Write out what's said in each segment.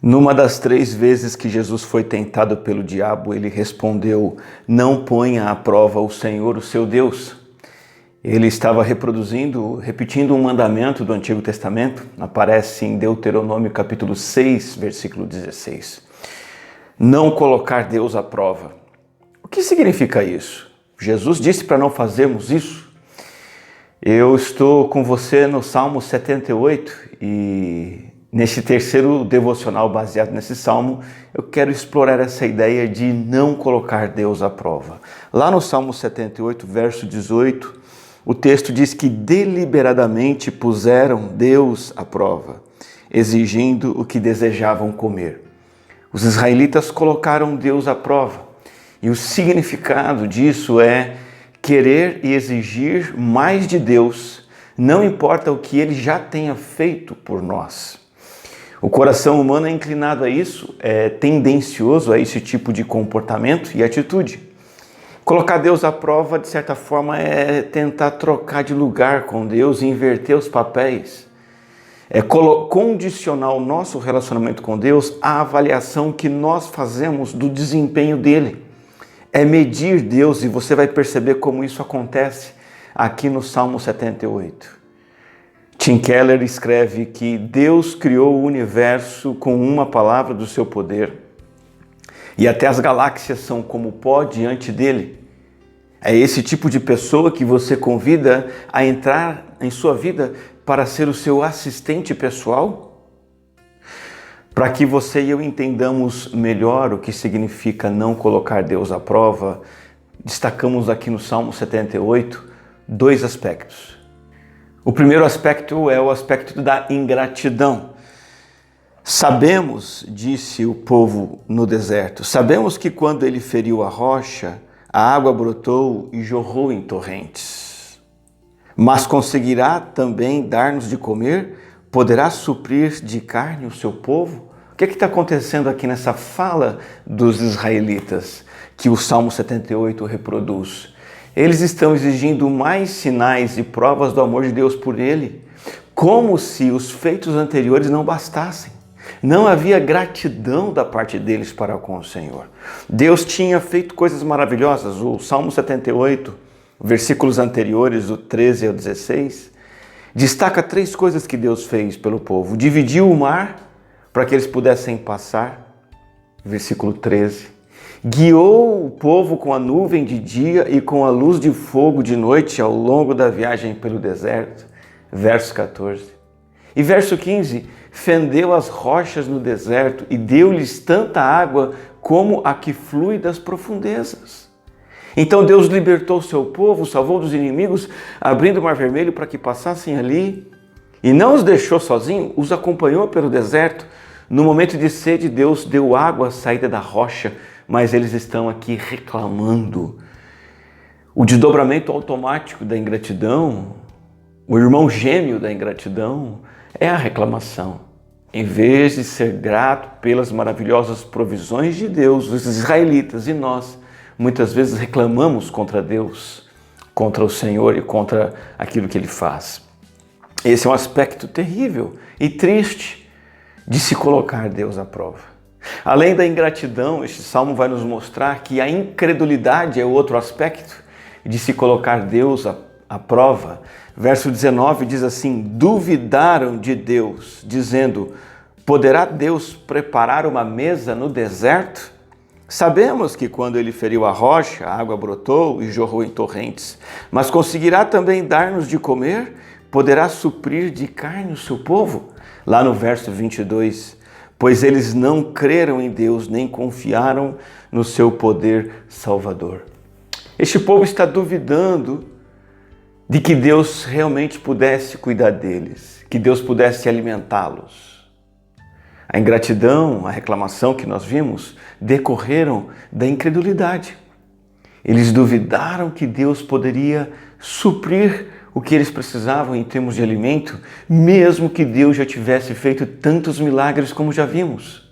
Numa das 3 vezes que Jesus foi tentado pelo diabo, ele respondeu: "Não ponha à prova o Senhor, o seu Deus." Ele estava repetindo um mandamento do Antigo Testamento, aparece em Deuteronômio capítulo 6, versículo 16. Não colocar Deus à prova. O que significa isso? Jesus disse para não fazermos isso. Eu estou com você no Salmo 78 e nesse terceiro devocional baseado nesse salmo, eu quero explorar essa ideia de não colocar Deus à prova. Lá no Salmo 78, verso 18, o texto diz que deliberadamente puseram Deus à prova, exigindo o que desejavam comer. Os israelitas colocaram Deus à prova, e o significado disso é querer e exigir mais de Deus, não importa o que Ele já tenha feito por nós. O coração humano é inclinado a isso, é tendencioso a esse tipo de comportamento e atitude. Colocar Deus à prova, de certa forma, é tentar trocar de lugar com Deus e inverter os papéis. É condicionar o nosso relacionamento com Deus à avaliação que nós fazemos do desempenho dele. É medir Deus, e você vai perceber como isso acontece aqui no Salmo 78. Tim Keller escreve que Deus criou o universo com uma palavra do seu poder, e até as galáxias são como pó diante dele. É esse tipo de pessoa que você convida a entrar em sua vida para ser o seu assistente pessoal? Para que você e eu entendamos melhor o que significa não colocar Deus à prova, destacamos aqui no Salmo 78 2 aspectos. O primeiro aspecto é o aspecto da ingratidão. Sabemos, disse o povo no deserto, sabemos que quando ele feriu a rocha, a água brotou e jorrou em torrentes. Mas conseguirá também dar-nos de comer? Poderá suprir de carne o seu povo? O que está acontecendo aqui nessa fala dos israelitas que o Salmo 78 reproduz? Eles estão exigindo mais sinais e provas do amor de Deus por ele, como se os feitos anteriores não bastassem. Não havia gratidão da parte deles para com o Senhor. Deus tinha feito coisas maravilhosas. O Salmo 78, versículos anteriores, o 13 ao 16, destaca 3 coisas que Deus fez pelo povo. Dividiu o mar para que eles pudessem passar, versículo 13. Guiou o povo com a nuvem de dia e com a luz de fogo de noite ao longo da viagem pelo deserto, verso 14. E verso 15, fendeu as rochas no deserto e deu-lhes tanta água como a que flui das profundezas. Então Deus libertou o seu povo, salvou dos inimigos, abrindo o Mar Vermelho para que passassem ali, e não os deixou sozinhos, os acompanhou pelo deserto. No momento de sede, Deus deu água à saída da rocha, mas eles estão aqui reclamando. O desdobramento automático da ingratidão, o irmão gêmeo da ingratidão, é a reclamação. Em vez de ser grato pelas maravilhosas provisões de Deus, os israelitas e nós, muitas vezes reclamamos contra Deus, contra o Senhor e contra aquilo que Ele faz. Esse é um aspecto terrível e triste de se colocar Deus à prova. Além da ingratidão, este salmo vai nos mostrar que a incredulidade é outro aspecto de se colocar Deus à prova. Verso 19 diz assim: duvidaram de Deus, dizendo: poderá Deus preparar uma mesa no deserto? Sabemos que quando ele feriu a rocha, a água brotou e jorrou em torrentes. Mas conseguirá também dar-nos de comer? Poderá suprir de carne o seu povo? Lá no verso 22, pois eles não creram em Deus, nem confiaram no seu poder salvador. Este povo está duvidando de que Deus realmente pudesse cuidar deles, que Deus pudesse alimentá-los. A ingratidão, a reclamação que nós vimos, decorreram da incredulidade. Eles duvidaram que Deus poderia suprir o que eles precisavam em termos de alimento, mesmo que Deus já tivesse feito tantos milagres como já vimos.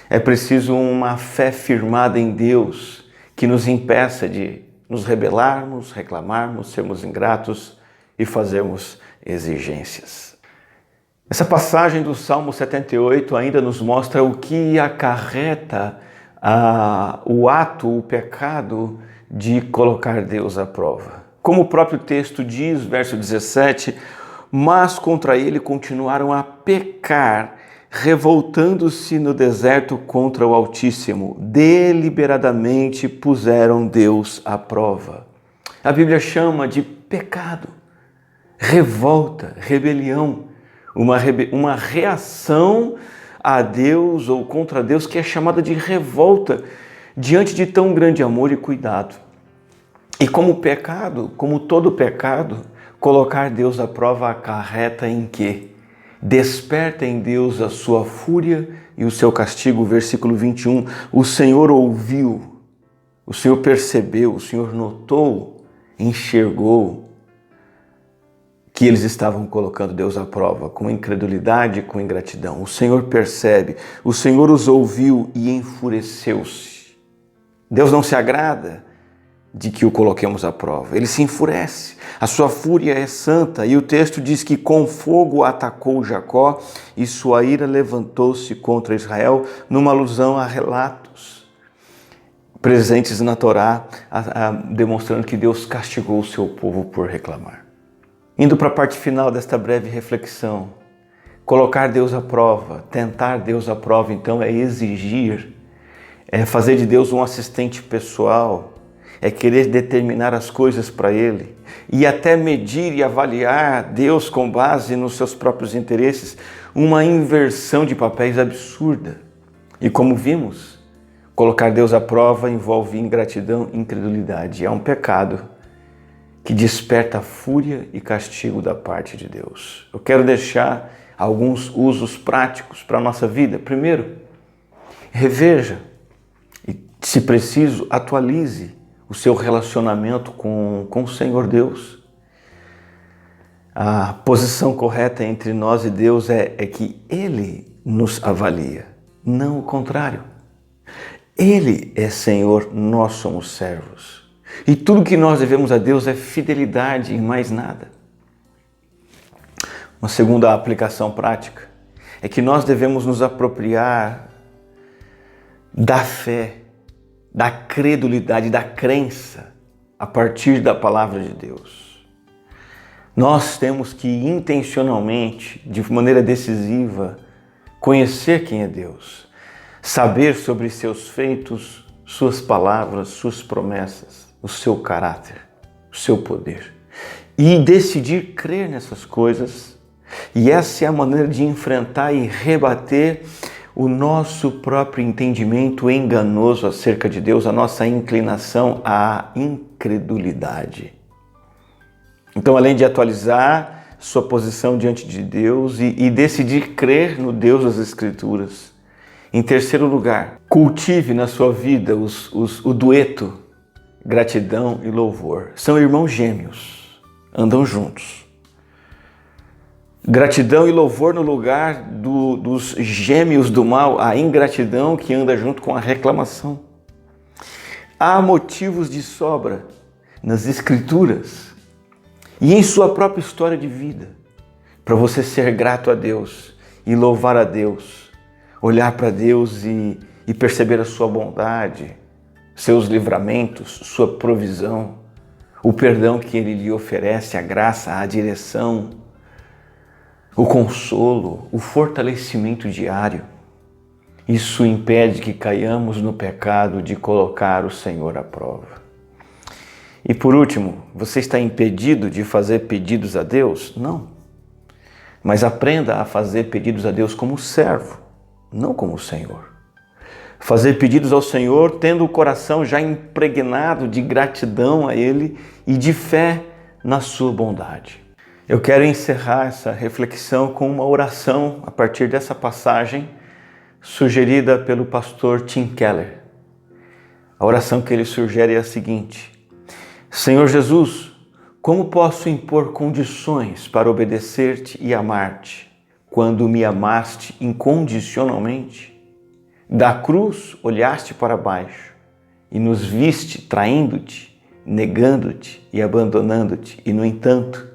É preciso uma fé firmada em Deus que nos impeça de nos rebelarmos, reclamarmos, sermos ingratos e fazermos exigências. Essa passagem do Salmo 78 ainda nos mostra o que acarreta o ato, o pecado de colocar Deus à prova. Como o próprio texto diz, verso 17, mas contra ele continuaram a pecar, revoltando-se no deserto contra o Altíssimo, deliberadamente puseram Deus à prova. A Bíblia chama de pecado, revolta, rebelião, uma reação a Deus ou contra Deus que é chamada de revolta diante de tão grande amor e cuidado. E como pecado, como todo pecado, colocar Deus à prova acarreta em quê? Desperta em Deus a sua fúria e o seu castigo. Versículo 21, o Senhor ouviu, o Senhor percebeu, o Senhor notou, enxergou que eles estavam colocando Deus à prova, com incredulidade e com ingratidão. O Senhor percebe, o Senhor os ouviu e enfureceu-se. Deus não se agrada de que o coloquemos à prova, ele se enfurece. A sua fúria é santa e o texto diz que com fogo atacou Jacó e sua ira levantou-se contra Israel, numa alusão a relatos presentes na Torá, demonstrando que Deus castigou o seu povo por reclamar. Indo para a parte final desta breve reflexão, colocar Deus à prova, tentar Deus à prova, então, é exigir, é fazer de Deus um assistente pessoal, é querer determinar as coisas para Ele e até medir e avaliar Deus com base nos seus próprios interesses, uma inversão de papéis absurda. E como vimos, colocar Deus à prova envolve ingratidão e incredulidade. É um pecado que desperta fúria e castigo da parte de Deus. Eu quero deixar alguns usos práticos para a nossa vida. Primeiro, reveja e, se preciso, atualize o seu relacionamento com o Senhor Deus. A posição correta entre nós e Deus é que Ele nos avalia, não o contrário. Ele é Senhor, nós somos servos. E tudo que nós devemos a Deus é fidelidade e mais nada. Uma segunda aplicação prática é que nós devemos nos apropriar da fé, da credulidade, da crença a partir da palavra de Deus. Nós temos que intencionalmente, de maneira decisiva, conhecer quem é Deus, saber sobre seus feitos, suas palavras, suas promessas, o seu caráter, o seu poder e decidir crer nessas coisas. E essa é a maneira de enfrentar e rebater o nosso próprio entendimento enganoso acerca de Deus, a nossa inclinação à incredulidade. Então, além de atualizar sua posição diante de Deus e decidir crer no Deus das Escrituras, em terceiro lugar, cultive na sua vida o dueto gratidão e louvor. São irmãos gêmeos, andam juntos. Gratidão e louvor no lugar dos gêmeos do mal, a ingratidão que anda junto com a reclamação. Há motivos de sobra nas Escrituras e em sua própria história de vida para você ser grato a Deus e louvar a Deus, olhar para Deus e perceber a sua bondade, seus livramentos, sua provisão, o perdão que Ele lhe oferece, a graça, a direção, o consolo, o fortalecimento diário. Isso impede que caiamos no pecado de colocar o Senhor à prova. E por último, você está impedido de fazer pedidos a Deus? Não. Mas aprenda a fazer pedidos a Deus como servo, não como Senhor. Fazer pedidos ao Senhor tendo o coração já impregnado de gratidão a Ele e de fé na sua bondade. Eu quero encerrar essa reflexão com uma oração a partir dessa passagem sugerida pelo pastor Tim Keller. A oração que ele sugere é a seguinte: Senhor Jesus, como posso impor condições para obedecer-te e amar-te, quando me amaste incondicionalmente? Da cruz olhaste para baixo e nos viste traindo-te, negando-te e abandonando-te, e no entanto,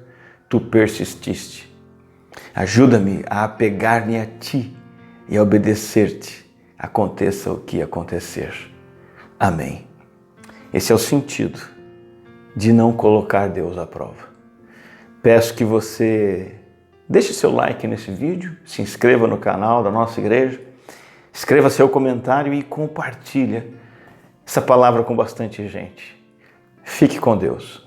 tu persististe. Ajuda-me a apegar-me a Ti e a obedecer-te, aconteça o que acontecer. Amém. Esse é o sentido de não colocar Deus à prova. Peço que você deixe seu like nesse vídeo, se inscreva no canal da nossa igreja, escreva seu comentário e compartilha essa palavra com bastante gente. Fique com Deus.